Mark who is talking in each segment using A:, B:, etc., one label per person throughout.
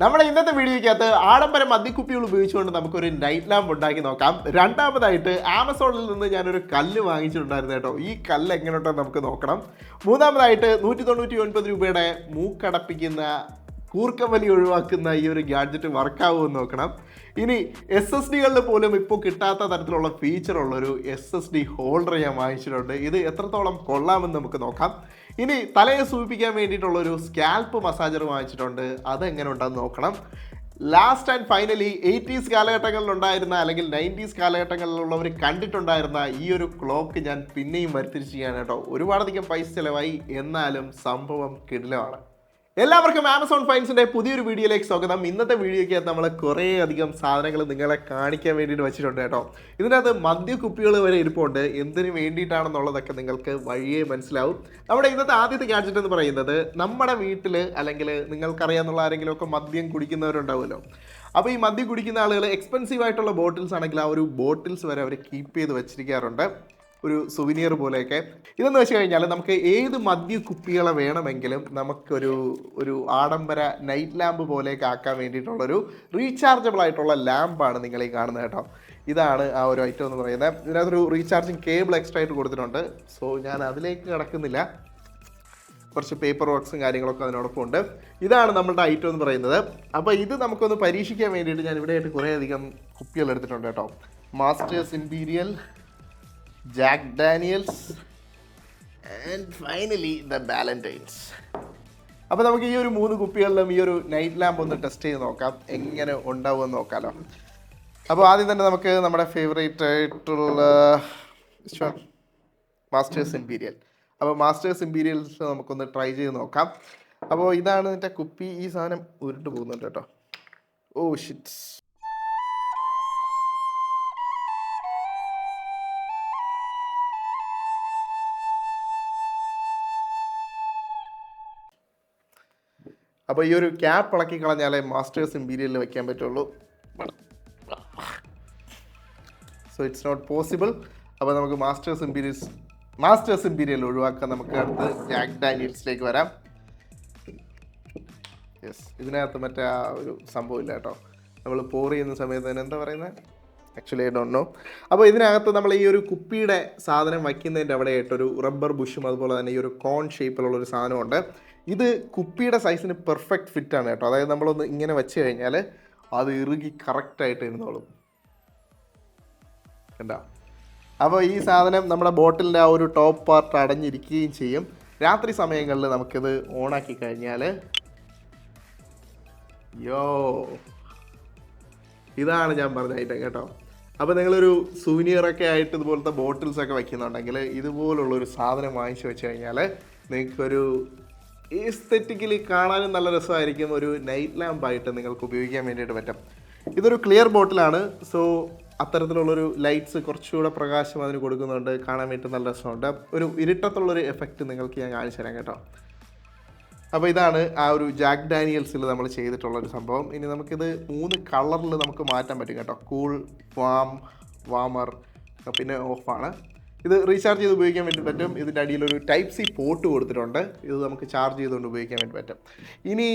A: നമ്മുടെ ഇന്നത്തെ വീഡിയോയ്ക്കകത്ത് ആഡംബര മദ്യക്കുപ്പികൾ ഉപയോഗിച്ചുകൊണ്ട് നമുക്കൊരു നൈറ്റ് ലാമ്പ് ഉണ്ടാക്കി നോക്കാം. രണ്ടാമതായിട്ട് ആമസോണിൽ നിന്ന് ഞാനൊരു കല്ല് വാങ്ങിച്ചിട്ടുണ്ടായിരുന്നു കേട്ടോ. ഈ കല്ല് എങ്ങനെയുണ്ടെന്ന് നമുക്ക് നോക്കണം. മൂന്നാമതായിട്ട് 199 രൂപയുടെ മൂക്കടപ്പിക്കുന്ന കൂർക്കമ്പലി ഒഴിവാക്കുന്ന ഈ ഒരു ഗാഡ്ജറ്റ് വർക്കാവുമെന്ന് നോക്കണം. ഇനി SSDകളിൽ പോലും ഇപ്പോൾ കിട്ടാത്ത തരത്തിലുള്ള ഫീച്ചറുള്ളൊരു SSD ഹോൾഡർ ഞാൻ വാങ്ങിച്ചിട്ടുണ്ട്. ഇത് എത്രത്തോളം കൊള്ളാമെന്ന് നമുക്ക് നോക്കാം. ഇനി തലയെ സൂചിപ്പിക്കാൻ വേണ്ടിയിട്ടുള്ളൊരു സ്കാൽപ്പ് മസാജർ വാങ്ങിച്ചിട്ടുണ്ട്. അതെങ്ങനെ ഉണ്ടെന്ന് നോക്കണം. ലാസ്റ്റ് ആൻഡ് ഫൈനലി 80s കാലഘട്ടങ്ങളിലുണ്ടായിരുന്ന അല്ലെങ്കിൽ 90s കാലഘട്ടങ്ങളിലുള്ളവർ കണ്ടിട്ടുണ്ടായിരുന്ന ഈ ഒരു ക്ലോക്ക് ഞാൻ പിന്നെയും വരുത്തിരിച്ച് ചെയ്യാൻ കേട്ടോ. ഒരുപാടധികം പൈസ ചിലവായി, എന്നാലും സംഭവം കിടിലമാണ്. എല്ലാവർക്കും ആമസോൺ ഫൈൻസിൻ്റെ പുതിയൊരു വീഡിയോയിലേക്ക് സ്വാഗതം. ഇന്നത്തെ വീഡിയോയ്ക്ക് നമ്മൾ കുറേ അധികം സാധനങ്ങൾ നിങ്ങളെ കാണിക്കാൻ വേണ്ടിയിട്ട് വെച്ചിട്ടുണ്ട് കേട്ടോ. ഇതിനകത്ത് മദ്യക്കുപ്പികൾ വരെ ഇരിപ്പുണ്ട്. എന്തിനു വേണ്ടിയിട്ടാണെന്നുള്ളതൊക്കെ നിങ്ങൾക്ക് വഴിയേ മനസ്സിലാവും. നമ്മുടെ ഇന്നത്തെ ആദ്യത്തെ ഗാഡ്ജറ്റ് എന്ന് പറയുന്നത്, നമ്മുടെ വീട്ടിൽ അല്ലെങ്കിൽ നിങ്ങൾക്കറിയാവുന്ന ആരെങ്കിലുമൊക്കെ മദ്യം കുടിക്കുന്നവരുണ്ടാവുമല്ലോ. അപ്പോൾ ഈ മദ്യം കുടിക്കുന്ന ആളുകൾ എക്സ്പെൻസീവ് ആയിട്ടുള്ള ബോട്ടിൽസ് ആണെങ്കിൽ ആ ഒരു ബോട്ടിൽസ് വരെ അവർ കീപ്പ് ചെയ്ത് വെച്ചിരിക്കാറുണ്ട്, ഒരു സുവിനിയർ പോലെയൊക്കെ. ഇതെന്ന് വെച്ച് കഴിഞ്ഞാൽ നമുക്ക് ഏത് മദ്യക്കുപ്പികളെ വേണമെങ്കിലും നമുക്കൊരു ആഡംബര നൈറ്റ് ലാമ്പ് പോലെയൊക്കെ ആക്കാൻ വേണ്ടിയിട്ടുള്ളൊരു റീചാർജബിൾ ആയിട്ടുള്ള ലാമ്പാണ് നിങ്ങൾ ഈ കാണുന്നത് കേട്ടോ. ഇതാണ് ആ ഒരു ഐറ്റം എന്ന് പറയുന്നത്. ഇതിനകത്തൊരു റീചാർജിങ് കേബിൾ എക്സ്ട്രാ ആയിട്ട് കൊടുത്തിട്ടുണ്ട്. സോ ഞാൻ അതിലേക്ക് കിടക്കുന്നില്ല. കുറച്ച് പേപ്പർ വർക്ക്സും കാര്യങ്ങളൊക്കെ അതിനോടൊപ്പം ഉണ്ട്. ഇതാണ് നമ്മളുടെ ഐറ്റം എന്ന് പറയുന്നത്. അപ്പോൾ ഇത് നമുക്കൊന്ന് പരീക്ഷിക്കാൻ വേണ്ടിയിട്ട് ഞാൻ ഇവിടെയായിട്ട് കുറേ അധികം കുപ്പികൾ എടുത്തിട്ടുണ്ട് കേട്ടോ. Masters Imperial, Jack Daniels and finally the Ballantines. അപ്പോൾ നമുക്ക് ഈ ഒരു 3 കുപ്പികളിലും ഈ ഒരു നൈറ്റ് ലാമ്പ് ഒന്ന് ടെസ്റ്റ് ചെയ്ത് നോക്കാം, എങ്ങനെ ഉണ്ടാവുമെന്ന് നോക്കാമല്ലോ. അപ്പോൾ ആദ്യം തന്നെ നമുക്ക് നമ്മുടെ ഫേവറേറ്റ് ആയിട്ടുള്ള മാസ്റ്റേഴ്സ് ഇംപീരിയൽ. അപ്പോൾ മാസ്റ്റേഴ്സ് ഇംപീരിയൽസ് നമുക്കൊന്ന് ട്രൈ ചെയ്ത് നോക്കാം. അപ്പോൾ ഇതാണ് എൻ്റെ കുപ്പി. ഈ സാധനം ഉരുട്ട് പോകുന്നുണ്ട് കേട്ടോ. ഓ ഷിറ്റ്സ്. അപ്പോൾ ഈ ഒരു ക്യാപ്പ് ഇളക്കി കളഞ്ഞാലേ മാസ്റ്റേഴ്സ് ഇംപീരിയലിൽ വെക്കാൻ പറ്റുള്ളൂ. So it's not possible. അപ്പോൾ നമുക്ക് മാസ്റ്റേഴ്സ് ഇംപീരിയൽ ഒഴിവാക്കാൻ നമുക്ക് അടുത്ത് ജാക്ക് ഡാനിയൽസിലേക്ക് വരാം. യെസ്, ഇതിനകത്ത് മറ്റേ ആ ഒരു സംഭവമില്ല കേട്ടോ. നമ്മൾ പോർ ചെയ്യുന്ന സമയത്ത് തന്നെ എന്താ പറയുന്നത്, ആക്ച്വലി ഐ ഡോണ്ട് നോ. അപ്പോൾ ഇതിനകത്ത് നമ്മൾ ഈ ഒരു കുപ്പിയുടെ സാധനം വയ്ക്കുന്നതിൻ്റെ അവിടെ ആയിട്ടൊരു റബ്ബർ ബുഷും അതുപോലെ തന്നെ ഈ ഒരു കോൺ ഷേപ്പിലുള്ളൊരു സാധനമുണ്ട്. ഇത് കുപ്പിയുടെ സൈസിന് പെർഫെക്റ്റ് ഫിറ്റാണ് കേട്ടോ. അതായത് നമ്മളൊന്ന് ഇങ്ങനെ വെച്ച് കഴിഞ്ഞാൽ അത് ഇറുകി കറക്റ്റായിട്ട് ഇരുന്നോളും. കണ്ടോ? അപ്പോൾ ഈ സാധനം നമ്മുടെ ബോട്ടിലിൻ്റെ ആ ഒരു ടോപ്പ് പാർട്ട് അടഞ്ഞിരിക്കുകയും ചെയ്യും. രാത്രി സമയങ്ങളിൽ നമുക്കിത് ഓണാക്കി കഴിഞ്ഞാൽ ഇതാണ് ഞാൻ പറഞ്ഞ ഐറ്റം കേട്ടോ. അപ്പോൾ നിങ്ങളൊരു സൂനിയറൊക്കെ ആയിട്ട് ഇതുപോലത്തെ ബോട്ടിൽസൊക്കെ വയ്ക്കുന്നുണ്ടെങ്കിൽ ഇതുപോലുള്ളൊരു സാധനം വാങ്ങിച്ചു വെച്ച് കഴിഞ്ഞാൽ നിങ്ങൾക്കൊരു എസ്തെറ്റിക്കലി കാണാനും നല്ല രസമായിരിക്കും. ഒരു നൈറ്റ് ലാമ്പായിട്ട് നിങ്ങൾക്ക് ഉപയോഗിക്കാൻ വേണ്ടിയിട്ട് പറ്റും. ഇതൊരു ക്ലിയർ ബോട്ടിലാണ്. സോ അത്തരത്തിലുള്ളൊരു ലൈറ്റ്സ് കുറച്ചുകൂടെ പ്രകാശം അതിന് കൊടുക്കുന്നുണ്ട്. കാണാൻ വേണ്ടി നല്ല രസമുണ്ട്. ഒരു ഇരുട്ടത്തുള്ളൊരു എഫക്റ്റ് നിങ്ങൾക്ക് ഞാൻ കാണിച്ചു തരാം കേട്ടോ. അപ്പോൾ ഇതാണ് ആ ഒരു ജാക്ക് ഡാനിയൽസിൽ നമ്മൾ ചെയ്തിട്ടുള്ളൊരു സംഭവം. ഇനി നമുക്കിത് 3 കളറിൽ നമുക്ക് മാറ്റാൻ പറ്റും കേട്ടോ. കൂൾ, വാമർ, പിന്നെ ഓഫാണ്. ഇത് റീചാർജ് ചെയ്ത് ഉപയോഗിക്കാൻ വേണ്ടി പറ്റും. ഇതിൻ്റെ അടിയിലൊരു ടൈപ്പ് സി പോർട്ട് കൊടുത്തിട്ടുണ്ട്. ഇത് നമുക്ക് ചാർജ് ചെയ്തുകൊണ്ട് ഉപയോഗിക്കാൻ വേണ്ടി പറ്റും. ഇനി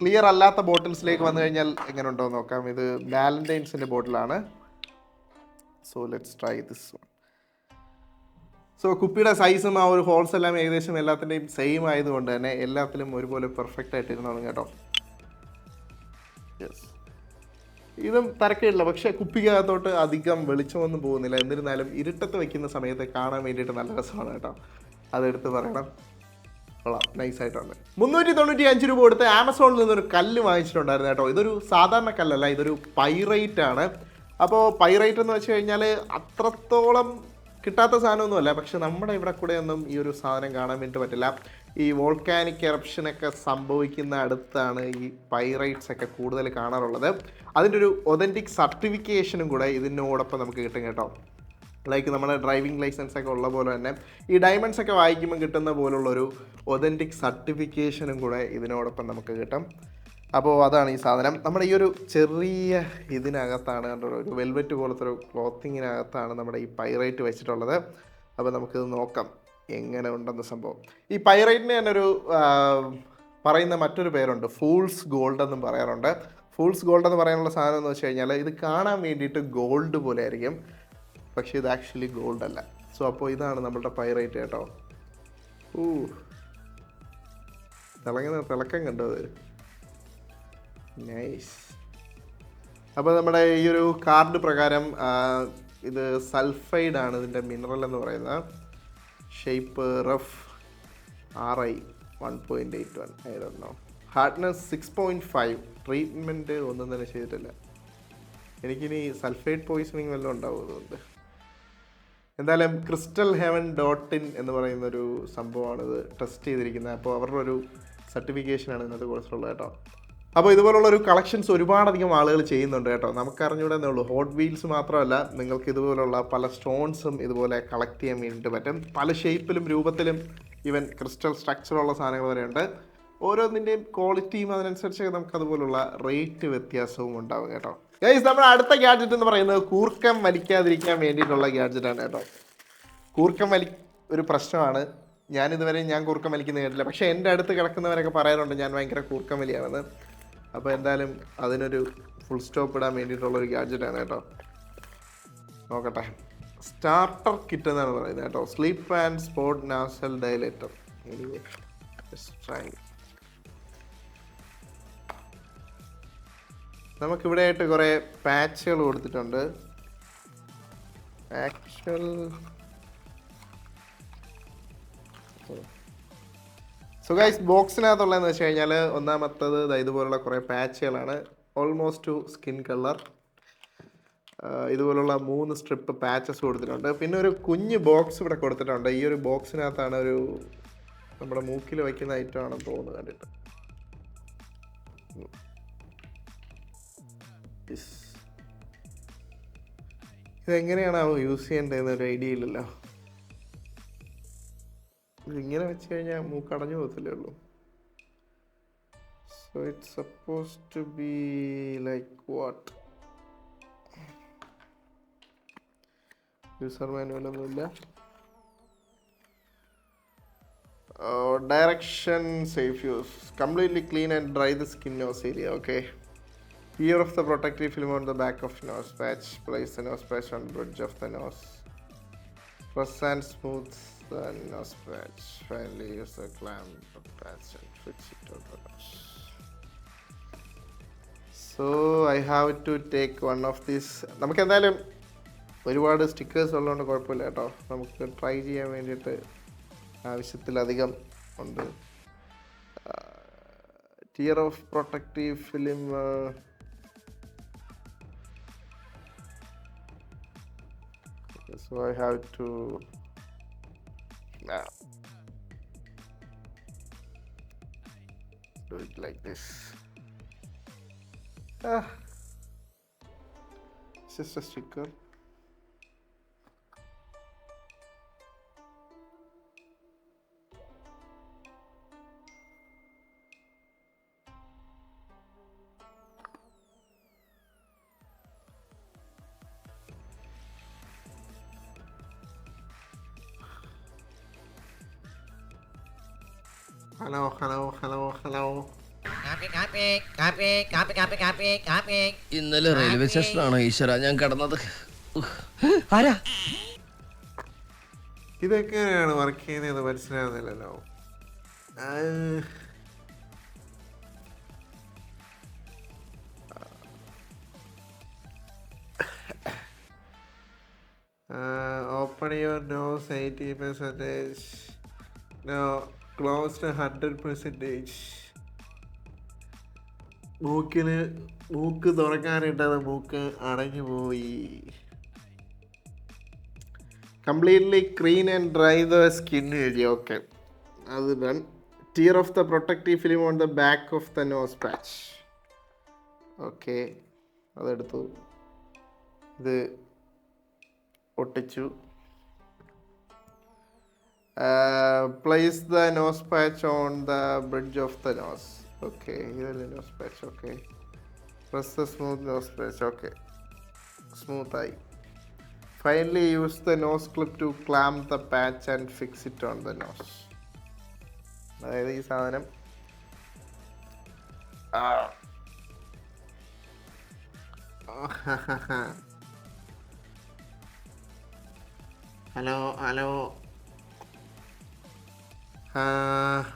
A: ക്ലിയർ അല്ലാത്ത ബോട്ടിൽസിലേക്ക് വന്നു കഴിഞ്ഞാൽ എങ്ങനെ ഉണ്ടോ എന്ന് നോക്കാം. ഇത് വാലന്റൈൻസിൻ്റെ ബോട്ടിലാണ്. So let's try this one. So കുപ്പിയുടെ സൈസും ആ ഒരു ഹോൾസ് എല്ലാം ഏകദേശം എല്ലാത്തിൻ്റെയും സെയിം ആയതുകൊണ്ട് തന്നെ എല്ലാത്തിലും ഒരുപോലെ പെർഫെക്റ്റ് ആയിട്ട് ഇരുന്നോളും കേട്ടോ. യെസ്, ഇതും തരക്കേടില്ല. പക്ഷേ കുപ്പിക്കകത്തോട്ട് അധികം വെളിച്ചമൊന്നും പോകുന്നില്ല. എന്നിരുന്നാലും ഇരുട്ടത്ത് വയ്ക്കുന്ന സമയത്ത് കാണാൻ വേണ്ടിയിട്ട് നല്ല രസമാണ് കേട്ടോ. അതെടുത്ത് പറയണം. കൊള്ളാം, നൈസായിട്ടുണ്ട്. 395 രൂപ കൊടുത്ത് ആമസോണിൽ നിന്നൊരു കല്ല് വാങ്ങിച്ചിട്ടുണ്ടായിരുന്നു കേട്ടോ. ഇതൊരു സാധാരണ കല്ലല്ല, ഇതൊരു പൈറൈറ്റ് ആണ്. അപ്പോൾ പൈറൈറ്റ് എന്ന് വെച്ച് കഴിഞ്ഞാൽ അത്രത്തോളം കിട്ടാത്ത സാധനമൊന്നുമല്ല. പക്ഷെ നമ്മുടെ ഇവിടെ കൂടെ ഒന്നും ഈ ഒരു സാധനം കാണാൻ വേണ്ടി പറ്റില്ല. ഈ വോൾക്കാനിക് എറപ്ഷനൊക്കെ സംഭവിക്കുന്ന അടുത്താണ് ഈ പൈറൈറ്റ്സ് ഒക്കെ കൂടുതൽ കാണാറുള്ളത്. അതിൻ്റെ ഒരു ഒതൻറ്റിക് സർട്ടിഫിക്കേഷനും കൂടെ ഇതിനോടൊപ്പം നമുക്ക് കിട്ടും കേട്ടോ. ലൈക്ക് നമ്മുടെ ഡ്രൈവിംഗ് ലൈസൻസ് ഒക്കെ ഉള്ള പോലെ തന്നെ ഈ ഡയമണ്ട്സ് ഒക്കെ വായിക്കുമ്പോൾ കിട്ടുന്ന പോലുള്ളൊരു ഒതൻറ്റിക് സർട്ടിഫിക്കേഷനും കൂടെ ഇതിനോടൊപ്പം നമുക്ക് കിട്ടും. അപ്പോൾ അതാണ് ഈ സാധനം. നമ്മുടെ ഈ ഒരു ചെറിയ ഇതിനകത്താണ്, ഒരു വെൽവെറ്റ് പോലത്തെ ഒരു ക്ലോത്തിങ്ങിനകത്താണ് നമ്മുടെ ഈ പൈറൈറ്റ് വെച്ചിട്ടുള്ളത്. അപ്പോൾ നമുക്കിത് നോക്കാം എങ്ങനെ ഉണ്ടെന്ന സംഭവം. ഈ പൈറൈറ്റിന് തന്നെ ഒരു പറയുന്ന മറ്റൊരു പേരുണ്ട്, ഫൂൾസ് ഗോൾഡ് എന്നും പറയാറുണ്ട്. ഫൂൾസ് ഗോൾഡ് എന്ന് പറയാനുള്ള സാധനം എന്ന് വെച്ച് കഴിഞ്ഞാൽ ഇത് കാണാൻ വേണ്ടിയിട്ട് ഗോൾഡ് പോലെ ആയിരിക്കും, പക്ഷേ ഇത് ആക്ച്വലി ഗോൾഡ് അല്ല. സോ അപ്പോൾ ഇതാണ് നമ്മളുടെ പൈറേറ്റ് കേട്ടോ. തിളക്കം കണ്ടത് നൈസ്. അപ്പോൾ നമ്മുടെ ഈ ഒരു കാർഡ് പ്രകാരം ഇത് സൾഫൈഡ് ആണ് ഇതിൻ്റെ മിനറൽ എന്ന് പറയുന്നത്. Shape rough RI 1.81. I don't know. Hardness 6.5. Treatment ഒന്നും തന്നെ ചെയ്തിട്ടില്ല. എനിക്കിനി സൾഫൈഡ് പോയിസണിങ് വല്ലതും ഉണ്ടാവും അതുകൊണ്ട്. എന്തായാലും ക്രിസ്റ്റൽ ഹെവൻ .in എന്ന് പറയുന്നൊരു സംഭവമാണിത് ടെസ്റ്റ് ചെയ്തിരിക്കുന്നത്. അപ്പോൾ അവരുടെ ഒരു സർട്ടിഫിക്കേഷനാണ് ഇതിനകത്ത് കൊടുത്തിട്ടുള്ളത് കേട്ടോ. അപ്പോൾ ഇതുപോലുള്ളൊരു കളക്ഷൻസ് ഒരുപാടധികം ആളുകൾ ചെയ്യുന്നുണ്ട് കേട്ടോ. നമുക്കറിഞ്ഞൂടെന്നേ ഉള്ളൂ. ഹോട്ട് വീൽസ് മാത്രമല്ല, നിങ്ങൾക്ക് ഇതുപോലുള്ള പല സ്റ്റോൺസും ഇതുപോലെ കളക്ട് ചെയ്യാൻ വേണ്ടിയിട്ട് പറ്റും. പല ഷേപ്പിലും രൂപത്തിലും ഈവൻ ക്രിസ്റ്റൽ സ്ട്രക്ചറുള്ള സാധനങ്ങൾ വരെയുണ്ട്. ഓരോന്നിൻ്റെയും ക്വാളിറ്റിയും അതിനനുസരിച്ച് നമുക്ക് അതുപോലുള്ള റേറ്റ് വ്യത്യാസവും ഉണ്ടാവും കേട്ടോ. ഗൈസ്, നമ്മുടെ അടുത്ത ഗാഡ്ജറ്റ് എന്ന് പറയുന്നത് കൂർക്കം വലിക്കാതിരിക്കാൻ വേണ്ടിയിട്ടുള്ള ഗാഡ്ജറ്റാണ് കേട്ടോ. കൂർക്കം ഒരു പ്രശ്നമാണ്. ഞാൻ കൂർക്കം വലിക്കുന്നത് കേട്ടില്ല, പക്ഷേ എൻ്റെ അടുത്ത് കിടക്കുന്നവരൊക്കെ പറയാറുണ്ട് ഞാൻ ഭയങ്കര കൂർക്കം വലിയാണെന്ന്. അപ്പോൾ എന്തായാലും അതിനൊരു ഫുൾ സ്റ്റോപ്പ് ഇടാൻ വേണ്ടിയിട്ടുള്ളൊരു ഗാഡ്ജറ്റാണ് കേട്ടോ. നോക്കട്ടെ. സ്റ്റാർട്ടർ കിറ്റ് എന്നാണ് പറയുന്നത് കേട്ടോ. Sleep and spot nasal dilator. നമുക്കിവിടെ ആയിട്ട് കുറേ പാച്ചുകൾ കൊടുത്തിട്ടുണ്ട്. ആക്ച്വൽ സോ ഗൈസ്, ബോക്സിനകത്തുള്ളതെന്ന് വെച്ച് കഴിഞ്ഞാൽ ഒന്നാമത്തത് ഇതുപോലുള്ള കുറേ പാച്ചുകളാണ്. Almost to skin colour. ഇതുപോലുള്ള 3 സ്ട്രിപ്പ് പാച്ചസ് കൊടുത്തിട്ടുണ്ട്. പിന്നെ ഒരു കുഞ്ഞ് ബോക്സ് ഇവിടെ കൊടുത്തിട്ടുണ്ട്. ഈ ഒരു ബോക്സിനകത്താണ് ഒരു നമ്മുടെ മൂക്കിൽ വയ്ക്കുന്ന ഐറ്റം ആണെന്ന് തോന്നുന്നു കണ്ടിട്ട്. ഇതെങ്ങനെയാണോ യൂസ് ചെയ്യേണ്ടതെന്ന് ഒരു ഐഡിയ ഇല്ലല്ലോ. ഇതിങ്ങനെ വെച്ച് കഴിഞ്ഞാൽ മൂക്ക് അടഞ്ഞു പോകത്തില്ലേ ഉള്ളൂ. So it's suppose to be like what. User മാനുവലൊന്നുമില്ല. Direction safe use. Completely clean and dry the skin nose area. Okay. Peer of the protective film on the back of nose patch. Place the nose patch on the bridge of the nose. Press and smooth the nose patch. Finally use the clamp patch and fix it on the nose. So I have to take one of these. നമുക്ക് എന്തായാലും ഒരുപാട് stickers ഉള്ളതുകൊണ്ട് കുഴപ്പമില്ല കേട്ടോ. നമുക്ക് try ചെയ്യാൻ വേണ്ടിയിട്ട് ആവശ്യത്തിലധികം ഉണ്ട്. Tier of protective film. So I have to do it like this. It's just a sticker. Hello.
B: ഇന്നലെ റെയിൽവേ സ്റ്റേഷനാണോ ഈശ്വര ഞാൻ കിടന്നത്? ആരാ
A: ഇതൊക്കെയാണ് വർക്ക് ചെയ്യുന്നത് മനസ്സിലാവുന്നില്ലല്ലോ. Open your nose 80%. No, closed 100%. മൂക്ക് തുറക്കാനിട്ടത് മൂക്ക് അടഞ്ഞു പോയി. Completely clean and dry the skin area. Okay, അത് done. Tear off the protective film on the back of the nose patch. Okay, അതെടുത്തു. ഇത് ഒട്ടിച്ചു. Place the nose patch on the bridge of the nose. Okay, ഇതല്ലേ nose patch. Okay, press the smooth nose patch. Okay, സ്മൂത്തായി. Finally use the nose clip to clamp the patch and fix it on the nose. അതായത് ഈ സാധനം hello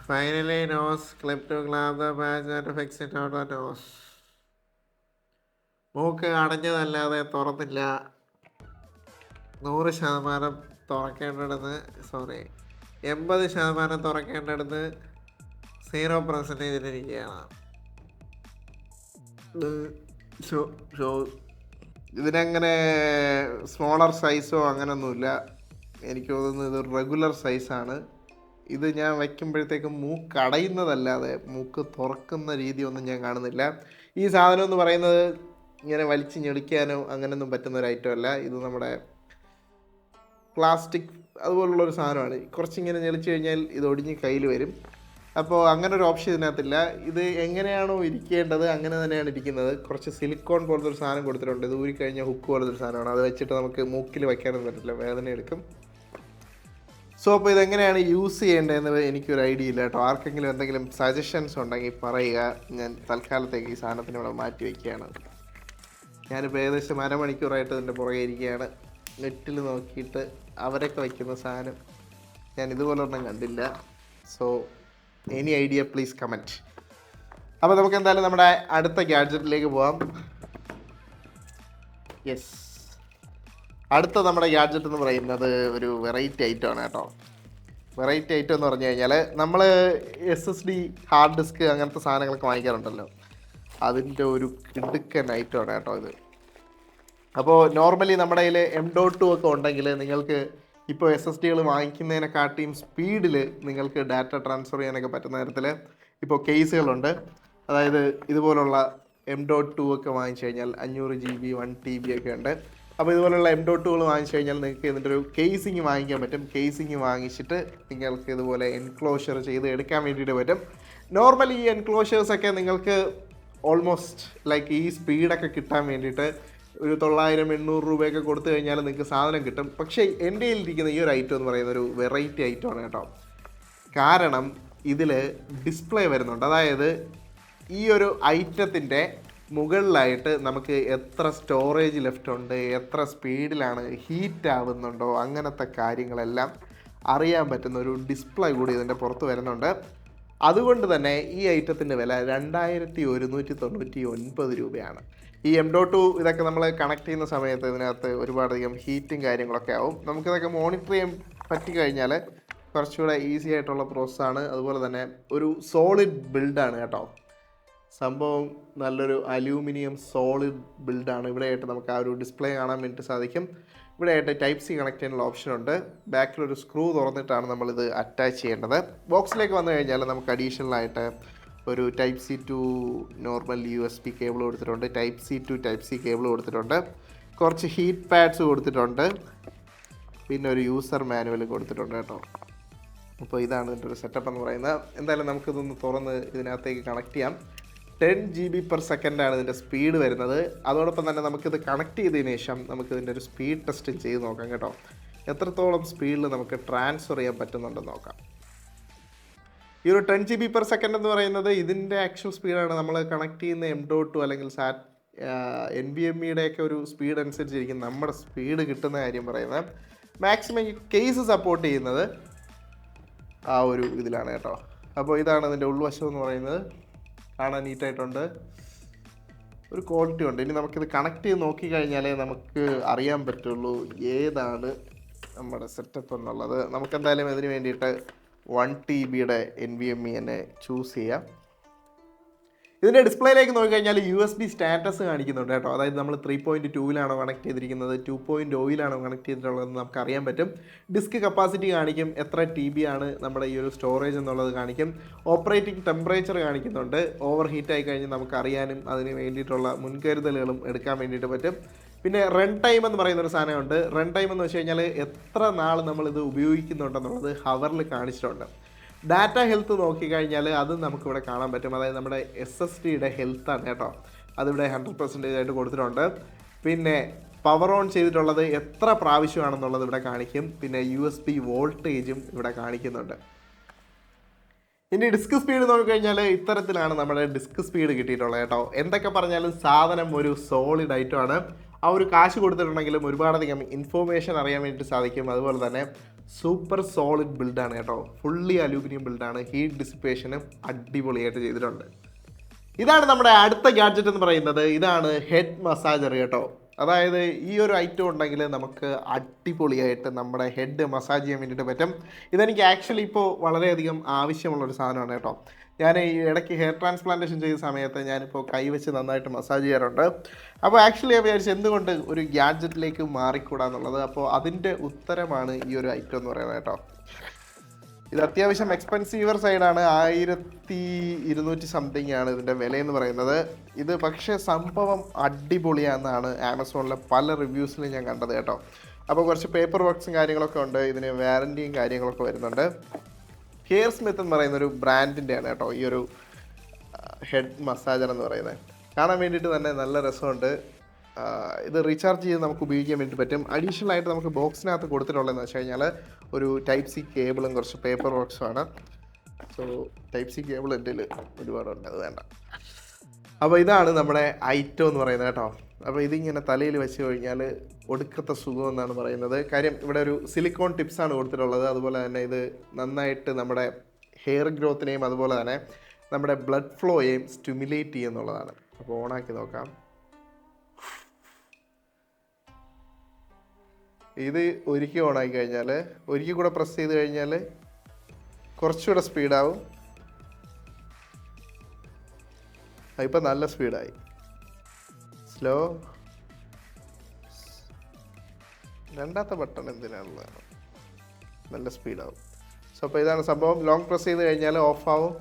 A: finally nose clip to clamp the batch and fix it out the nose. മൂക്ക് അടഞ്ഞതല്ലാതെ തുറന്നില്ല. 100% തുറക്കേണ്ടടുത്ത് 80% തുറക്കേണ്ടടുത്ത് 0% ഇരിക്കുകയാണ്. ഇതിനങ്ങനെ smaller സൈസോ അങ്ങനെയൊന്നുമില്ല. എനിക്ക് തോന്നുന്നു ഇത് റെഗുലർ സൈസാണ്. ഇത് ഞാൻ വയ്ക്കുമ്പോഴത്തേക്കും മൂക്ക് അടയുന്നതല്ലാതെ മൂക്ക് തുറക്കുന്ന രീതിയൊന്നും ഞാൻ കാണുന്നില്ല. ഈ സാധനം എന്ന് പറയുന്നത് ഇങ്ങനെ വലിച്ച് ഞെളിക്കാനോ അങ്ങനെയൊന്നും പറ്റുന്ന ഒരു ഐറ്റം അല്ല. ഇത് നമ്മുടെ പ്ലാസ്റ്റിക് അതുപോലുള്ളൊരു സാധനമാണ്. കുറച്ചിങ്ങനെ ഞെളിച്ച് കഴിഞ്ഞാൽ ഇത് ഒടിഞ്ഞ് കയ്യിൽ വരും. അപ്പോൾ അങ്ങനെ ഒരു ഓപ്ഷൻ ഇതിനകത്തില്ല. ഇത് എങ്ങനെയാണോ ഇരിക്കേണ്ടത് അങ്ങനെ തന്നെയാണ് ഇരിക്കുന്നത്. കുറച്ച് സിലിക്കോൺ പോലത്തെ ഒരു സാധനം കൊടുത്തിട്ടുണ്ട്. ഇത് ഊരിക്കഴിഞ്ഞാൽ ഹുക്ക് പോലത്തെ ഒരു സാധനമാണ്. അത് വെച്ചിട്ട് നമുക്ക് മൂക്കിൽ വയ്ക്കാനൊന്നും പറ്റില്ല, വേദന എടുക്കും. സോ അപ്പോൾ ഇതെങ്ങനെയാണ് യൂസ് ചെയ്യേണ്ടതെന്ന് എനിക്കൊരു ഐഡിയ ഇല്ല കേട്ടോ. ആർക്കെങ്കിലും എന്തെങ്കിലും സജഷൻസ് ഉണ്ടെങ്കിൽ പറയുക. ഞാൻ തൽക്കാലത്തേക്ക് ഈ സാധനത്തിന് ഇവിടെ മാറ്റി വയ്ക്കുകയാണ്. ഞാനിപ്പോൾ ഏകദേശം അരമണിക്കൂറായിട്ട് ഇതിൻ്റെ പുറകെ ഇരിക്കുകയാണ്. നെറ്റിൽ നോക്കിയിട്ട് അവരൊക്കെ വയ്ക്കുന്ന സാധനം ഞാൻ ഇതുപോലെ ഒന്നും കണ്ടില്ല. So any idea please comment. അപ്പോൾ നമുക്ക് എന്തായാലും നമ്മുടെ അടുത്ത ഗാഡ്ജറ്റിലേക്ക് പോവാം. യെസ്, അടുത്ത നമ്മുടെ ഗാഡ്ജറ്റ് എന്ന് പറയുന്നത് ഒരു വെറൈറ്റി ഐറ്റം ആണ് കേട്ടോ. വെറൈറ്റി ഐറ്റം എന്ന് പറഞ്ഞു കഴിഞ്ഞാൽ നമ്മൾ SSD ഹാർഡ് ഡിസ്ക് അങ്ങനത്തെ സാധനങ്ങളൊക്കെ വാങ്ങിക്കാറുണ്ടല്ലോ, അതിൻ്റെ ഒരു കിടുക്കൻ ഐറ്റമാണ് കേട്ടോ ഇത്. അപ്പോൾ നോർമലി നമ്മുടെ കയ്യിൽ M.2 ഒക്കെ ഉണ്ടെങ്കിൽ നിങ്ങൾക്ക് ഇപ്പോൾ SSDകൾ വാങ്ങിക്കുന്നതിനെക്കാട്ടിയും സ്പീഡിൽ നിങ്ങൾക്ക് ഡാറ്റ ട്രാൻസ്ഫർ ചെയ്യാനൊക്കെ പറ്റുന്ന തരത്തിൽ ഇപ്പോൾ കേസുകളുണ്ട്. അതായത് ഇതുപോലുള്ള M.2 ഒക്കെ വാങ്ങിച്ചു കഴിഞ്ഞാൽ 500 GB 1 TB ഒക്കെ ഉണ്ട്. അപ്പോൾ ഇതുപോലുള്ള M.2കൾ വാങ്ങിച്ചു കഴിഞ്ഞാൽ നിങ്ങൾക്ക് ഇതിൻ്റെ ഒരു കേസിങ് വാങ്ങിക്കാൻ പറ്റും. കേസിങ് വാങ്ങിച്ചിട്ട് നിങ്ങൾക്ക് ഇതുപോലെ എൻക്ലോഷർ ചെയ്ത് എടുക്കാൻ വേണ്ടിയിട്ട് പറ്റും. നോർമലി ഈ എൻക്ലോഷേഴ്സൊക്കെ നിങ്ങൾക്ക് ഓൾമോസ്റ്റ് ലൈക്ക് ഈ സ്പീഡൊക്കെ കിട്ടാൻ വേണ്ടിയിട്ട് ഒരു 900-800 രൂപയൊക്കെ കൊടുത്തു കഴിഞ്ഞാൽ നിങ്ങൾക്ക് സാധനം കിട്ടും. പക്ഷേ എൻ്റെ കയ്യിലിരിക്കുന്ന ഈ ഒരു ഐറ്റം എന്ന് പറയുന്ന ഒരു വെറൈറ്റി ഐറ്റമാണ് കേട്ടോ. കാരണം ഇതിൽ ഡിസ്പ്ലേ വരുന്നുണ്ട്. അതായത് ഈ ഒരു ഐറ്റത്തിൻ്റെ മുകളിലായിട്ട് നമുക്ക് എത്ര സ്റ്റോറേജ് ലെഫ്റ്റ് ഉണ്ട്, എത്ര സ്പീഡിലാണ് ഹീറ്റ് ആവുന്നുണ്ടോ, അങ്ങനത്തെ കാര്യങ്ങളെല്ലാം അറിയാൻ പറ്റുന്ന ഒരു ഡിസ്പ്ലേ കൂടി ഇതിൻ്റെ പുറത്ത് വരുന്നുണ്ട്. അതുകൊണ്ട് തന്നെ ഈ ഐറ്റത്തിൻ്റെ വില 2199 രൂപയാണ്. ഈ M.2 ഇതൊക്കെ നമ്മൾ കണക്ട് ചെയ്യുന്ന സമയത്ത് ഇതിനകത്ത് ഒരുപാടധികം ഹീറ്റും കാര്യങ്ങളൊക്കെ ആവും. നമുക്കിതൊക്കെ മോണിറ്റർ ചെയ്യാൻ പറ്റിക്കഴിഞ്ഞാൽ കുറച്ചുകൂടെ ഈസി ആയിട്ടുള്ള പ്രോസസ്സാണ്. അതുപോലെ തന്നെ ഒരു സോളിഡ് ബിൽഡാണ് കേട്ടോ. സംഭവം നല്ലൊരു അലൂമിനിയം സോളിഡ് ബിൽഡാണ്. ഇവിടെയായിട്ട് നമുക്ക് ആ ഒരു ഡിസ്പ്ലേ കാണാൻ വേണ്ടി സാധിക്കും. ഇവിടെയായിട്ട് Type-C കണക്ട് ചെയ്യാനുള്ള ഓപ്ഷനുണ്ട്. ബാക്കിലൊരു സ്ക്രൂ തുറന്നിട്ടാണ് നമ്മളിത് അറ്റാച്ച് ചെയ്യേണ്ടത്. ബോക്സിലേക്ക് വന്നു കഴിഞ്ഞാൽ നമുക്ക് അഡീഷണലായിട്ട് ഒരു Type-C to normal USB cable കൊടുത്തിട്ടുണ്ട്. Type-C to Type-C കേബിൾ കൊടുത്തിട്ടുണ്ട്. കുറച്ച് ഹീറ്റ് പാഡ്സ് കൊടുത്തിട്ടുണ്ട്. പിന്നെ ഒരു യൂസർ മാനുവൽ കൊടുത്തിട്ടുണ്ട് കേട്ടോ. അപ്പോൾ ഇതാണ് ഇതിൻ്റെ ഒരു സെറ്റപ്പ് എന്ന് പറയുന്നത്. എന്തായാലും നമുക്കിതൊന്ന് തുറന്ന് ഇതിനകത്തേക്ക് കണക്ട് ചെയ്യാം. 10 GB/s ആണ് ഇതിൻ്റെ സ്പീഡ് വരുന്നത്. അതോടൊപ്പം തന്നെ നമുക്കിത് കണക്ട് ചെയ്തതിന് ശേഷം നമുക്കിതിൻ്റെ ഒരു സ്പീഡ് ടെസ്റ്റ് ചെയ്ത് നോക്കാം കേട്ടോ. എത്രത്തോളം സ്പീഡിൽ നമുക്ക് ട്രാൻസ്ഫർ ചെയ്യാൻ പറ്റുന്നുണ്ടെന്ന് നോക്കാം. ഈ ഒരു 10 GB/s എന്ന് പറയുന്നത് ഇതിൻ്റെ ആക്ച്വൽ സ്പീഡാണ്. നമ്മൾ കണക്ട് ചെയ്യുന്ന M.2 അല്ലെങ്കിൽ NVMeയുടെയൊക്കെ ഒരു സ്പീഡ് അനുസരിച്ചിരിക്കും നമ്മുടെ സ്പീഡ് കിട്ടുന്ന കാര്യം പറയുന്നത്. മാക്സിമം ഈ കേസ് സപ്പോർട്ട് ചെയ്യുന്നത് ആ ഒരു ഇതിലാണ് കേട്ടോ. അപ്പോൾ ഇതാണ് ഇതിൻ്റെ ഉൾവശം എന്ന് പറയുന്നത്. കാണാൻ നീറ്റായിട്ടുണ്ട്, ഒരു ക്വാളിറ്റി ഉണ്ട്. ഇനി നമുക്കിത് കണക്ട് ചെയ്ത് നോക്കിക്കഴിഞ്ഞാലേ നമുക്ക് അറിയാൻ പറ്റുള്ളൂ ഏതാണ് നമ്മുടെ സെറ്റപ്പ് എന്നുള്ളത്. നമുക്കെന്തായാലും ഇതിന് വേണ്ടിയിട്ട് 1 TBയുടെ NVMe തന്നെ ചൂസ് ചെയ്യാം. ഇതിൻ്റെ ഡിസ്പ്ലേയിലേക്ക് നോക്കിക്കഴിഞ്ഞാൽ USB സ്റ്റാറ്റസ് കാണിക്കുന്നുണ്ട് കേട്ടോ. അതായത് നമ്മൾ 3.2-ലാണോ കണക്ട് ചെയ്തിരിക്കുന്നത്, 2.0-ലാണോ കണക്ട് ചെയ്തിട്ടുള്ളതെന്ന് നമുക്ക് അറിയാൻ പറ്റും. ഡിസ്ക് കപ്പാസിറ്റി കാണിക്കും, എത്ര TB ആണ് നമ്മുടെ ഈ ഒരു സ്റ്റോറേജ് എന്നുള്ളത് കാണിക്കും. ഓപ്പറേറ്റിംഗ് ടെമ്പറേച്ചർ കാണിക്കുന്നുണ്ട്. ഓവർ ഹീറ്റ് ആയി കഴിഞ്ഞ് നമുക്ക് അറിയാനും അതിന് വേണ്ടിയിട്ടുള്ള മുൻകരുതലുകളും എടുക്കാൻ വേണ്ടിയിട്ട് പറ്റും. പിന്നെ റൺ ടൈം എന്ന് പറയുന്നൊരു സാധനമുണ്ട്. റൺ ടൈം എന്ന് വെച്ച് കഴിഞ്ഞാൽ എത്ര നാൾ നമ്മളിത് ഉപയോഗിക്കുന്നുണ്ടെന്നുള്ളത് ഹവറിൽ കാണിച്ചിട്ടുണ്ട്. ഡാറ്റ ഹെൽത്ത് നോക്കിക്കഴിഞ്ഞാൽ അത് നമുക്കിവിടെ കാണാൻ പറ്റും. അതായത് നമ്മുടെ SSDയുടെ ഹെൽത്താണ് കേട്ടോ. അതിവിടെ 100% ആയിട്ട് കൊടുത്തിട്ടുണ്ട്. പിന്നെ പവർ ഓൺ ചെയ്തിട്ടുള്ളത് എത്ര പ്രാവശ്യമാണെന്നുള്ളത് ഇവിടെ കാണിക്കും. പിന്നെ USB വോൾട്ടേജും ഇവിടെ കാണിക്കുന്നുണ്ട്. ഇനി ഡിസ്ക് സ്പീഡ് നോക്കിക്കഴിഞ്ഞാൽ ഇത്തരത്തിലാണ് നമ്മുടെ ഡിസ്ക് സ്പീഡ് കിട്ടിയിട്ടുള്ളത് കേട്ടോ. എന്തൊക്കെ പറഞ്ഞാലും സാധനം ഒരു സോളിഡ് ഐറ്റമാണ്. ആ ഒരു കാശ് കൊടുത്തിട്ടുണ്ടെങ്കിലും ഒരുപാടധികം ഇൻഫോർമേഷൻ അറിയാൻ വേണ്ടിയിട്ട് സാധിക്കും. അതുപോലെ തന്നെ സൂപ്പർ സോളിഡ് ബിൽഡാണ് കേട്ടോ. ഫുള്ളി അലൂമിനിയം ബിൽഡാണ്. ഹീറ്റ് ഡിസിപ്പേഷനും അടിപൊളിയായിട്ട് ചെയ്തിട്ടുണ്ട്. ഇതാണ് നമ്മുടെ അടുത്ത ഗാഡ്ജറ്റ് എന്ന് പറയുന്നത്. ഇതാണ് ഹെഡ് മസാജർ കേട്ടോ. അതായത് ഈ ഒരു ഐറ്റം ഉണ്ടെങ്കിൽ നമുക്ക് അടിപൊളിയായിട്ട് നമ്മുടെ ഹെഡ് മസാജ് ചെയ്യാൻ വേണ്ടിയിട്ട് പറ്റും. ഇതെനിക്ക് ആക്ച്വലി ഇപ്പോൾ വളരെയധികം ആവശ്യമുള്ളൊരു സാധനമാണ് കേട്ടോ. ഞാൻ ഈ ഇടയ്ക്ക് ഹെയർ ട്രാൻസ്പ്ലാന്റേഷൻ ചെയ്ത സമയത്ത് ഞാനിപ്പോൾ കൈവച്ച് നന്നായിട്ട് മസാജ് ചെയ്യാറുണ്ട്. അപ്പോൾ ആക്ച്വലി ഞാൻ വിചാരിച്ചു എന്തുകൊണ്ട് ഒരു ഗാഡ്ജറ്റിലേക്ക് മാറിക്കൂടാന്നുള്ളത്. അപ്പോൾ അതിൻ്റെ ഉത്തരമാണ് ഈ ഒരു ഐറ്റം എന്ന് പറയുന്നത് കേട്ടോ. ഇത് അത്യാവശ്യം എക്സ്പെൻസീവർ സൈഡാണ്. 1200 സംതിങ് ആണ് ഇതിൻ്റെ വിലയെന്ന് പറയുന്നത്. ഇത് പക്ഷേ സംഭവം അടിപൊളിയാണെന്നാണ് ആമസോണിലെ പല റിവ്യൂസിലും ഞാൻ കണ്ടത് കേട്ടോ. അപ്പോൾ കുറച്ച് പേപ്പർ വർക്ക്സും കാര്യങ്ങളൊക്കെ ഉണ്ട്. ഇതിന് വാറൻറ്റിയും കാര്യങ്ങളൊക്കെ വരുന്നുണ്ട്. ഹെയർ സ്മിത്ത് എന്ന് പറയുന്നൊരു ബ്രാൻഡിൻ്റെയാണ് കേട്ടോ ഈ ഒരു ഹെഡ് മസാജർ എന്ന് പറയുന്നത്. കാണാൻ വേണ്ടിയിട്ട് തന്നെ നല്ല രസമുണ്ട്. ഇത് റീചാർജ് ചെയ്ത് നമുക്ക് ഉപയോഗിക്കാൻ വേണ്ടി പറ്റും. അഡീഷണൽ ആയിട്ട് നമുക്ക് ബോക്സിനകത്ത് കൊടുത്തിട്ടുള്ളതെന്ന് വെച്ച് കഴിഞ്ഞാൽ ഒരു ടൈപ്പ് സി കേബിളും കുറച്ച് പേപ്പർ വർക്ക്സുമാണ്. സോ ടൈപ്പ് സി കേബിൾ എൻ്റെ ഒരുപാടുണ്ട്, അത് വേണ്ട. അപ്പോൾ ഇതാണ് നമ്മുടെ ഐറ്റം എന്ന് പറയുന്നത് കേട്ടോ. അപ്പോൾ ഇതിങ്ങനെ തലയിൽ വെച്ച് കഴിഞ്ഞാൽ ഒടുക്കത്തെ സുഖം എന്നാണ് പറയുന്നത്. കാര്യം ഇവിടെ ഒരു സിലിക്കോൺ ടിപ്സാണ് കൊടുത്തിട്ടുള്ളത്. അതുപോലെ തന്നെ ഇത് നന്നായിട്ട് നമ്മുടെ ഹെയർ ഗ്രോത്തിനെയും അതുപോലെ തന്നെ നമ്മുടെ ബ്ലഡ് ഫ്ലോയെയും സ്റ്റിമുലേറ്റ് ചെയ്യുന്നുള്ളതാണ്. അപ്പോൾ ഓണാക്കി നോക്കാം. ഇത് ഒരിക്കൽ ഓണാക്കി കഴിഞ്ഞാൽ ഒരിക്കൽ കൂടെ പ്രസ് ചെയ്ത് കഴിഞ്ഞാൽ കുറച്ചുകൂടെ സ്പീഡാവും. ഇപ്പം നല്ല സ്പീഡായി. സ്ലോ രണ്ടാമത്തെ ബട്ടൺ എന്തിനാണുള്ളതാണ്, നല്ല സ്പീഡാവും. സോ അപ്പോൾ ഇതാണ് സംഭവം. ലോങ് പ്രസ് ചെയ്ത് കഴിഞ്ഞാൽ ഓഫാവും,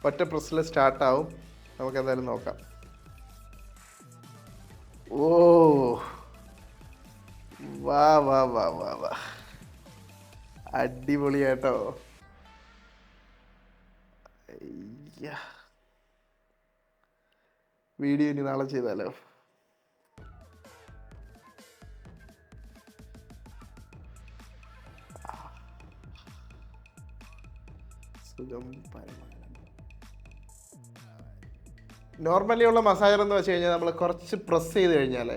A: ഒറ്റ പ്രസ്സിൽ സ്റ്റാർട്ടാവും. നമുക്ക് എന്തായാലും നോക്കാം. ഓ വാ വാ വാ വാ വാ, അടിപൊളിയാട്ടോ. വീഡിയോ ഇനി നാളെ ചെയ്താലോ? സുഖം പരമാണ്. നോർമലി ഉള്ള മസാജർ എന്ന് വെച്ച് കഴിഞ്ഞാൽ നമ്മൾ കുറച്ച് പ്രസ് ചെയ്ത് കഴിഞ്ഞാൽ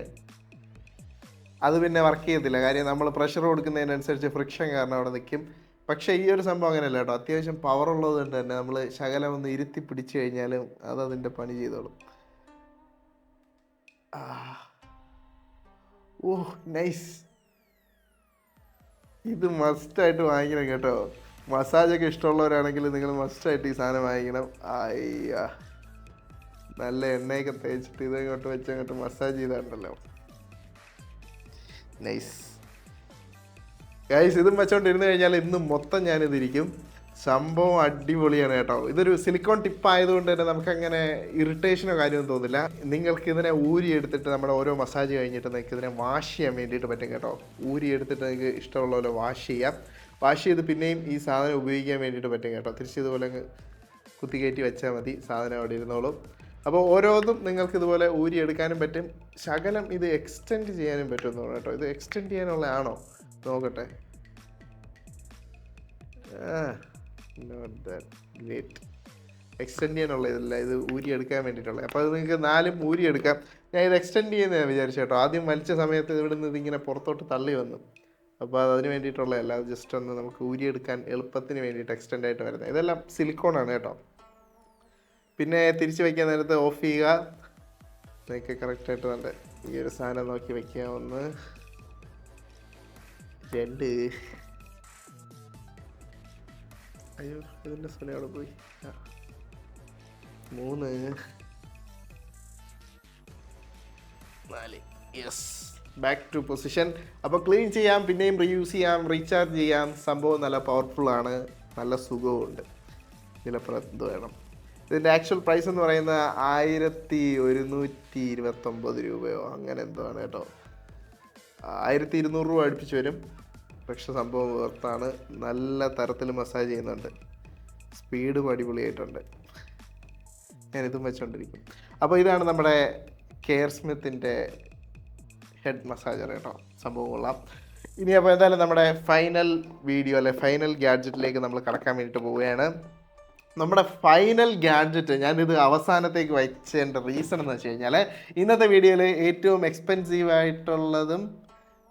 A: അത് പിന്നെ വർക്ക് ചെയ്യത്തില്ല. കാര്യം നമ്മൾ പ്രഷർ കൊടുക്കുന്നതിനനുസരിച്ച് ഫ്രിക്ഷൻ കാരണം അവിടെ നിൽക്കും. പക്ഷേ ഈ ഒരു സംഭവം അങ്ങനെയല്ല കേട്ടോ. അത്യാവശ്യം പവർ ഉള്ളത് കൊണ്ട് തന്നെ നമ്മൾ ശകലം ഒന്ന് ഇരുത്തി പിടിച്ചു കഴിഞ്ഞാലും അത് അതിൻ്റെ പണി ചെയ്തോളും. ഓ നൈസ്. ഇത് മസ്റ്റായിട്ട് വാങ്ങിക്കണം കേട്ടോ. മസാജൊക്കെ ഇഷ്ടമുള്ളവരാണെങ്കിൽ നിങ്ങൾ മസ്റ്റായിട്ട് ഈ സാധനം വാങ്ങിക്കണം. അയ്യ, നല്ല എണ്ണയൊക്കെ തേച്ചിട്ട് ഇത് ഇങ്ങോട്ട് വെച്ച് അങ്ങോട്ട് മസാജ് ചെയ്താണ്ടല്ലോ. Nice guys. ഇതും വെച്ചോണ്ടിരുന്ന് കഴിഞ്ഞാൽ ഇന്ന് മൊത്തം ഞാനിതിരിക്കും. സംഭവം അടിപൊളിയാണ് കേട്ടോ. ഇതൊരു സിലിക്കോൺ ടിപ്പ് ആയതുകൊണ്ട് തന്നെ നമുക്കങ്ങനെ ഇറിറ്റേഷനോ കാര്യമൊന്നും തോന്നില്ല. നിങ്ങൾക്ക് ഇതിനെ ഊരിയെടുത്തിട്ട് നമ്മുടെ ഓരോ മസാജ് കഴിഞ്ഞിട്ട് നിങ്ങൾക്ക് ഇതിനെ വാഷ് ചെയ്യാൻ വേണ്ടിയിട്ട് പറ്റും കേട്ടോ. ഊരിയെടുത്തിട്ട് നിങ്ങൾക്ക് ഇഷ്ടമുള്ള പോലെ വാഷ് ചെയ്യാം. വാഷ് ചെയ്ത് പിന്നെയും ഈ സാധനം ഉപയോഗിക്കാൻ വേണ്ടിയിട്ട് പറ്റും കേട്ടോ. തിരിച്ച് ഇതുപോലെ കുത്തിക്കയറ്റി വെച്ചാൽ മതി, സാധനം അവിടെ ഇരുന്നോളും. അപ്പോൾ ഓരോന്നും നിങ്ങൾക്ക് ഇതുപോലെ ഊരിയെടുക്കാനും പറ്റും. ശകലം ഇത് എക്സ്റ്റെൻഡ് ചെയ്യാനും പറ്റുമെന്ന് തോന്നുന്നു കേട്ടോ. ഇത് എക്സ്റ്റെൻഡ് ചെയ്യാനുള്ളതാണോ നോക്കട്ടെ. ഗ്രേറ്റ്. എക്സ്റ്റെൻഡ് ചെയ്യാനുള്ള ഇതല്ല, ഇത് ഊരിയെടുക്കാൻ വേണ്ടിയിട്ടുള്ളത്. അപ്പോൾ അത് നിങ്ങൾക്ക് 4 ഊരിയെടുക്കാം. ഞാൻ ഇത് എക്സ്റ്റെൻഡ് ചെയ്യുന്നതാണ് വിചാരിച്ചു കേട്ടോ. ആദ്യം വലിച്ച സമയത്ത് ഇവിടെ നിന്ന് ഇതിങ്ങനെ പുറത്തോട്ട് തള്ളി വന്നു. അപ്പോൾ അതിന് വേണ്ടിയിട്ടുള്ളതല്ല, അത് ജസ്റ്റ് ഒന്ന് നമുക്ക് ഊരിയെടുക്കാൻ എളുപ്പത്തിന് വേണ്ടിയിട്ട് എക്സ്റ്റെൻഡ് ആയിട്ട് വരുന്നത്. ഇതെല്ലാം സിലിക്കോണാണ് കേട്ടോ. പിന്നെ തിരിച്ച് വയ്ക്കാൻ നേരത്ത് ഓഫ് ചെയ്യുക. നിങ്ങൾക്ക് കറക്റ്റായിട്ട് നല്ല ഈ ഒരു സാധനം നോക്കി വയ്ക്കുക. 1 2. അയ്യോ, ഇതിൻ്റെ സ്വലം അവിടെ പോയി. 3 4. Yes, back to position. അപ്പോൾ ക്ലീൻ ചെയ്യാം, പിന്നെയും റീയൂസ് ചെയ്യാം, റീചാർജ് ചെയ്യാം. സംഭവം നല്ല പവർഫുള്ളാണ്, നല്ല സുഖവുമുണ്ട്. ഇതിലപ്പുറത്ത് വേണം. ഇതിൻ്റെ ആക്ച്വൽ പ്രൈസ് എന്ന് പറയുന്നത് 1129 രൂപയോ അങ്ങനെ എന്തോ ആണ് കേട്ടോ. 1200 രൂപ അടുപ്പിച്ച് വരും. പക്ഷെ സംഭവം വേർത്താണ്. നല്ല തരത്തിൽ മസാജ് ചെയ്യുന്നുണ്ട്, സ്പീഡും അടിപൊളിയായിട്ടുണ്ട്. ഞാനിതും വെച്ചോണ്ടിരിക്കും. അപ്പോൾ ഇതാണ് നമ്മുടെ കെയർ സ്മിത്തിൻ്റെ ഹെഡ് മസാജർ കേട്ടോ. സംഭവം കൊള്ളാം. ഇനി അപ്പോൾ എന്തായാലും നമ്മുടെ ഫൈനൽ വീഡിയോ അല്ലെ ഫൈനൽ ഗാഡ്ജറ്റിലേക്ക് നമ്മൾ കടക്കാൻ വേണ്ടിയിട്ട് പോവുകയാണ്. നമ്മുടെ ഫൈനൽ ഗാഡ്ജറ്റ് ഞാനിത് അവസാനത്തേക്ക് വെച്ചതിൻ്റെ റീസൺ എന്ന് വെച്ച് കഴിഞ്ഞാൽ ഇന്നത്തെ വീഡിയോയിൽ ഏറ്റവും എക്സ്പെൻസീവ് ആയിട്ടുള്ളതും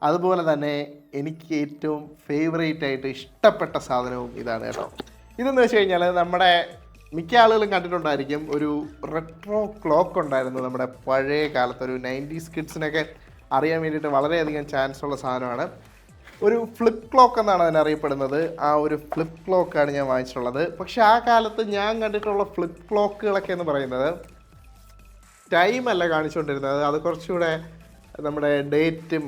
A: അതുപോലെ തന്നെ എനിക്ക് ഏറ്റവും ഫേവറേറ്റ് ആയിട്ട് ഇഷ്ടപ്പെട്ട സാധനവും ഇതാണ് കേട്ടോ. ഇതെന്ന് വെച്ച് കഴിഞ്ഞാൽ നമ്മുടെ മിക്ക ആളുകളും കണ്ടിട്ടുണ്ടായിരിക്കും ഒരു റെട്രോ ക്ലോക്ക് ഉണ്ടായിരുന്നു നമ്മുടെ പഴയ കാലത്ത്. ഒരു 90s കിഡ്സിനൊക്കെ അറിയാൻ വേണ്ടിയിട്ട് വളരെയധികം ചാൻസ് ഉള്ള സാധനമാണ്. ഒരു ഫ്ലിപ്പ് ക്ലോക്ക് എന്നാണ് അതിനറിയപ്പെടുന്നത്. ആ ഒരു ഫ്ലിപ്പ് ക്ലോക്കാണ് ഞാൻ വാങ്ങിച്ചിട്ടുള്ളത്. പക്ഷെ ആ കാലത്ത് ഞാൻ കണ്ടിട്ടുള്ള ഫ്ലിപ്പ് ക്ലോക്കുകളൊക്കെ എന്ന് പറയുന്നത് ടൈമല്ല കാണിച്ചുകൊണ്ടിരുന്നത്, അത് കുറച്ചുകൂടെ നമ്മുടെ ഡേറ്റും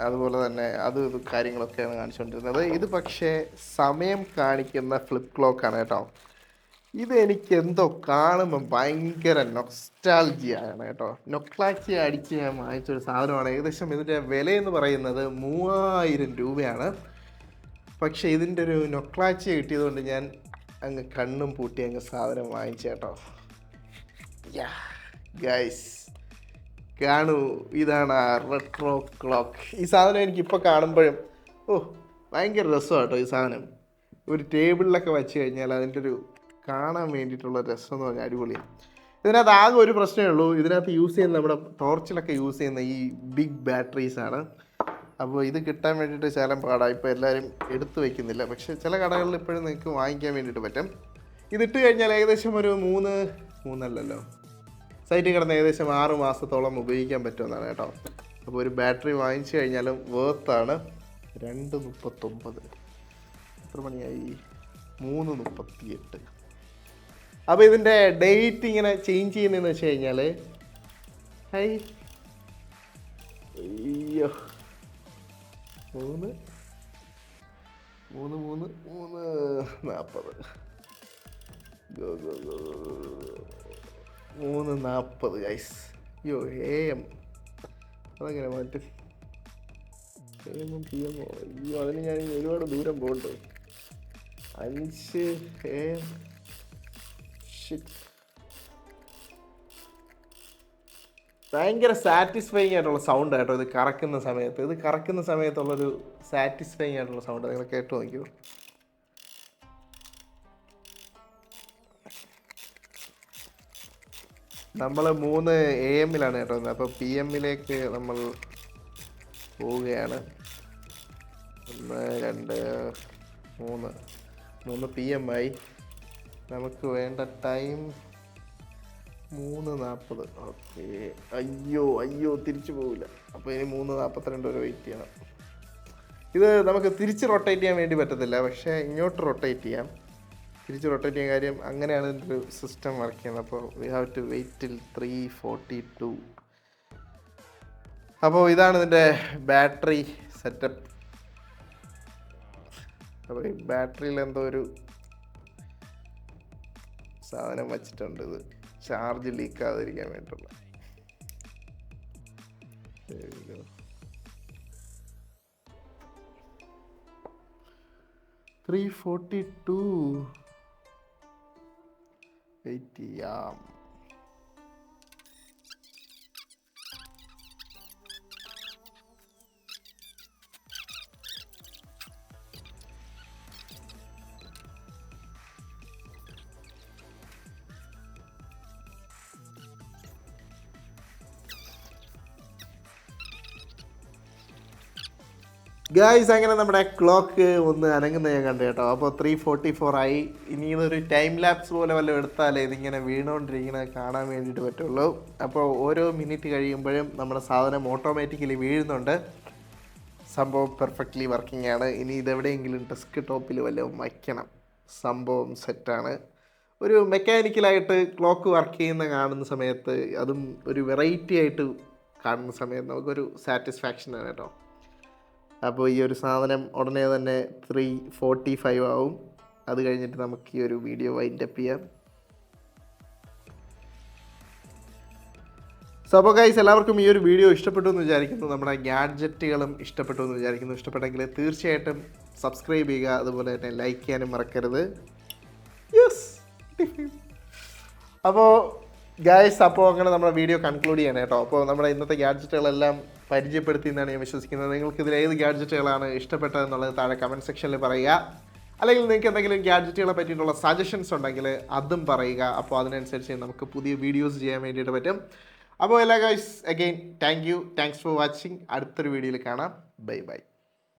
A: അതുപോലെ തന്നെ അത് കാര്യങ്ങളൊക്കെയാണ് കാണിച്ചുകൊണ്ടിരുന്നത്. ഇത് പക്ഷേ സമയം കാണിക്കുന്ന ഫ്ലിപ്പ് ക്ലോക്കാണ് കേട്ടോ. ഇത് എനിക്ക് എന്തോ കാണുമ്പോൾ ഭയങ്കര നൊസ്റ്റാൾജിയാണ് കേട്ടോ. നൊക്ലാച്ചി അടിച്ച് ഞാൻ വാങ്ങിച്ചൊരു സാധനമാണ്. ഏകദേശം ഇതിൻ്റെ വിലയെന്ന് പറയുന്നത് 3000 രൂപയാണ്. പക്ഷേ ഇതിൻ്റെ ഒരു നൊക്ലാച്ചി കിട്ടിയതുകൊണ്ട് ഞാൻ അങ്ങ് കണ്ണും പൂട്ടി അങ്ങ് സാധനം വാങ്ങിച്ചു കേട്ടോ. ഗൈസ് കാണൂ, ഇതാണ് ആ റെട്രോ ക്ലോക്ക്. ഈ സാധനം എനിക്കിപ്പോൾ കാണുമ്പോഴും ഭയങ്കര രസമാണ് കേട്ടോ. ഈ സാധനം ഒരു ടേബിളിലൊക്കെ വെച്ച് കഴിഞ്ഞാൽ അതിൻ്റെ ഒരു കാണാൻ വേണ്ടിയിട്ടുള്ള രസം എന്ന് പറഞ്ഞാൽ അടിപൊളിയാണ്. ഇതിനകത്ത് ആകെ ഒരു പ്രശ്നമേ ഉള്ളൂ, ഇതിനകത്ത് യൂസ് ചെയ്യുന്ന നമ്മുടെ ടോർച്ചിലൊക്കെ യൂസ് ചെയ്യുന്ന ഈ ബിഗ് ബാറ്ററീസാണ്. അപ്പോൾ ഇത് കിട്ടാൻ വേണ്ടിയിട്ട് ശകലം പാടാണ്. ഇപ്പോൾ എല്ലാവരും എടുത്തു വയ്ക്കുന്നില്ല, പക്ഷേ ചില കടകളിൽ ഇപ്പോഴും നിങ്ങൾക്ക് വാങ്ങിക്കാൻ വേണ്ടിയിട്ട് പറ്റും. ഇതിട്ട് കഴിഞ്ഞാൽ ഏകദേശം ഒരു മൂന്നല്ലല്ലോ സൈറ്റിൽ കിടന്ന് ഏകദേശം 6 മാസത്തോളം ഉപയോഗിക്കാൻ പറ്റുമെന്നാണ് കേട്ടോ. അപ്പോൾ ഒരു ബാറ്ററി വാങ്ങിച്ചു കഴിഞ്ഞാലും വേർത്താണ്. 2:39 എത്ര മണിയായി? 3:38. അപ്പോൾ ഇതിൻ്റെ ഡേറ്റ് ഇങ്ങനെ ചേഞ്ച് ചെയ്യുന്നതെന്ന് വെച്ച് കഴിഞ്ഞാൽ അയ്യോ 3:40 ഗൈസ്. അയ്യോ AM അതങ്ങനെ മാറ്റും. AM PM അയ്യോ അതിന് ഞാൻ ഒരുപാട് ദൂരം പോകണ്ടോ? 5 AM. ഭയങ്കര സാറ്റിസ്ഫൈങ് ആയിട്ടുള്ള സൗണ്ട് കേട്ടോ ഇത് കറക്കുന്ന സമയത്ത്. ഇത് കറക്കുന്ന സമയത്തുള്ളൊരു സാറ്റിസ്ഫൈങ് ആയിട്ടുള്ള സൗണ്ട് നിങ്ങൾ കേട്ട് നോക്കിയോ. നമ്മൾ 3 AM കേട്ടോ. അപ്പോൾ PM നമ്മൾ പോവുകയാണ്. 1 2 3 PM ആയി. നമുക്ക് വേണ്ട ടൈം 3:40. ഓക്കെ. അയ്യോ തിരിച്ചു പോവില്ല. അപ്പോൾ ഇനി 3:42 വരെ വെയിറ്റ് ചെയ്യണം. ഇത് നമുക്ക് തിരിച്ച് റൊട്ടേറ്റ് ചെയ്യാൻ വേണ്ടി പറ്റത്തില്ല, പക്ഷേ ഇങ്ങോട്ട് റൊട്ടേറ്റ് ചെയ്യാം. തിരിച്ച് റൊട്ടേറ്റ് ചെയ്യാൻ കാര്യം അങ്ങനെയാണ് ഇതിൻ്റെ ഒരു സിസ്റ്റം വർക്ക് ചെയ്യുന്നത്. അപ്പോൾ we have to wait till 3:42. അപ്പോൾ ഇതാണ് ഇതിൻ്റെ ബാറ്ററി സെറ്റപ്പ്. അപ്പോൾ ഈ ബാറ്ററിയിൽ എന്തോ ഒരു സാധനം വച്ചിട്ടുണ്ട്, ഇത് ചാർജ് ലീക്കാതിരിക്കാൻ വേണ്ടിയിട്ടുള്ള. 3:42 വെയിറ്റ് ചെയ്യാം. ഗായ്സ് അങ്ങനെ നമ്മുടെ ക്ലോക്ക് ഒന്ന് അനങ്ങുന്നത് ഞാൻ കണ്ടു കേട്ടോ. അപ്പോൾ 3:44 ആയി. ഇനി ഇതൊരു ടൈം ലാപ്സ് പോലെ വല്ലതും എടുത്താലേ ഇതിങ്ങനെ വീണുകൊണ്ടിരിക്കുന്നത് കാണാൻ വേണ്ടിയിട്ട് പറ്റുള്ളൂ. അപ്പോൾ ഓരോ മിനിറ്റ് കഴിയുമ്പോഴും നമ്മുടെ സാധനം ഓട്ടോമാറ്റിക്കലി വീഴുന്നുണ്ട്. സംഭവം പെർഫെക്റ്റ്ലി വർക്കിംഗ് ആണ്. ഇനി ഇതെവിടെയെങ്കിലും ഡെസ്ക് ടോപ്പിൽ വല്ലതും വയ്ക്കണം. സംഭവം സെറ്റാണ്. ഒരു മെക്കാനിക്കലായിട്ട് ക്ലോക്ക് വർക്ക് ചെയ്യുന്ന കാണുന്ന സമയത്ത്, അതും ഒരു വെറൈറ്റി ആയിട്ട് കാണുന്ന സമയത്ത് നമുക്കൊരു സാറ്റിസ്ഫാക്ഷനാണ് കേട്ടോ. അപ്പോൾ ഈ ഒരു സാധനം ഉടനെ തന്നെ 3:45 ആവും. അത് കഴിഞ്ഞിട്ട് നമുക്ക് ഈ ഒരു വീഡിയോ വൈൻഡപ്പ് ചെയ്യാം. സോ അപ്പോൾ ഗൈസ് എല്ലാവർക്കും ഈ ഒരു വീഡിയോ ഇഷ്ടപ്പെട്ടു എന്ന് വിചാരിക്കുന്നു. നമ്മുടെ ഗാഡ്ജറ്റുകളും ഇഷ്ടപ്പെട്ടു എന്ന് വിചാരിക്കുന്നു. ഇഷ്ടപ്പെട്ടെങ്കിൽ തീർച്ചയായിട്ടും സബ്സ്ക്രൈബ് ചെയ്യുക, അതുപോലെ തന്നെ ലൈക്ക് ചെയ്യാനും മറക്കരുത്. യെസ്. അപ്പോൾ ഗൈസ് അപ്പോൾ അങ്ങനെ നമ്മുടെ വീഡിയോ കൺക്ലൂഡ് ചെയ്യണം കേട്ടോ. അപ്പോൾ നമ്മുടെ ഇന്നത്തെ ഗാഡ്ജറ്റുകളെല്ലാം പരിചയപ്പെടുത്തി എന്നാണ് ഞാൻ വിശ്വസിക്കുന്നത്. നിങ്ങൾക്ക് ഇതിൽ ഏത് ഗാഡ്ജറ്റുകളാണ് ഇഷ്ടപ്പെട്ടതെന്നുള്ളത് താഴെ കമൻറ്റ് സെക്ഷനിൽ പറയുക. അല്ലെങ്കിൽ നിങ്ങൾക്ക് എന്തെങ്കിലും ഗാഡ്ജറ്റുകളെ പറ്റിയിട്ടുള്ള സജഷൻസ് ഉണ്ടെങ്കിൽ അതും പറയുക. അപ്പോൾ അതിനനുസരിച്ച് നമുക്ക് പുതിയ വീഡിയോസ് ചെയ്യാൻ വേണ്ടിയിട്ട് പറ്റും. അപ്പോൾ എല്ലാ guys again thanks for watching. അടുത്തൊരു വീഡിയോയിൽ കാണാം. Bye bye.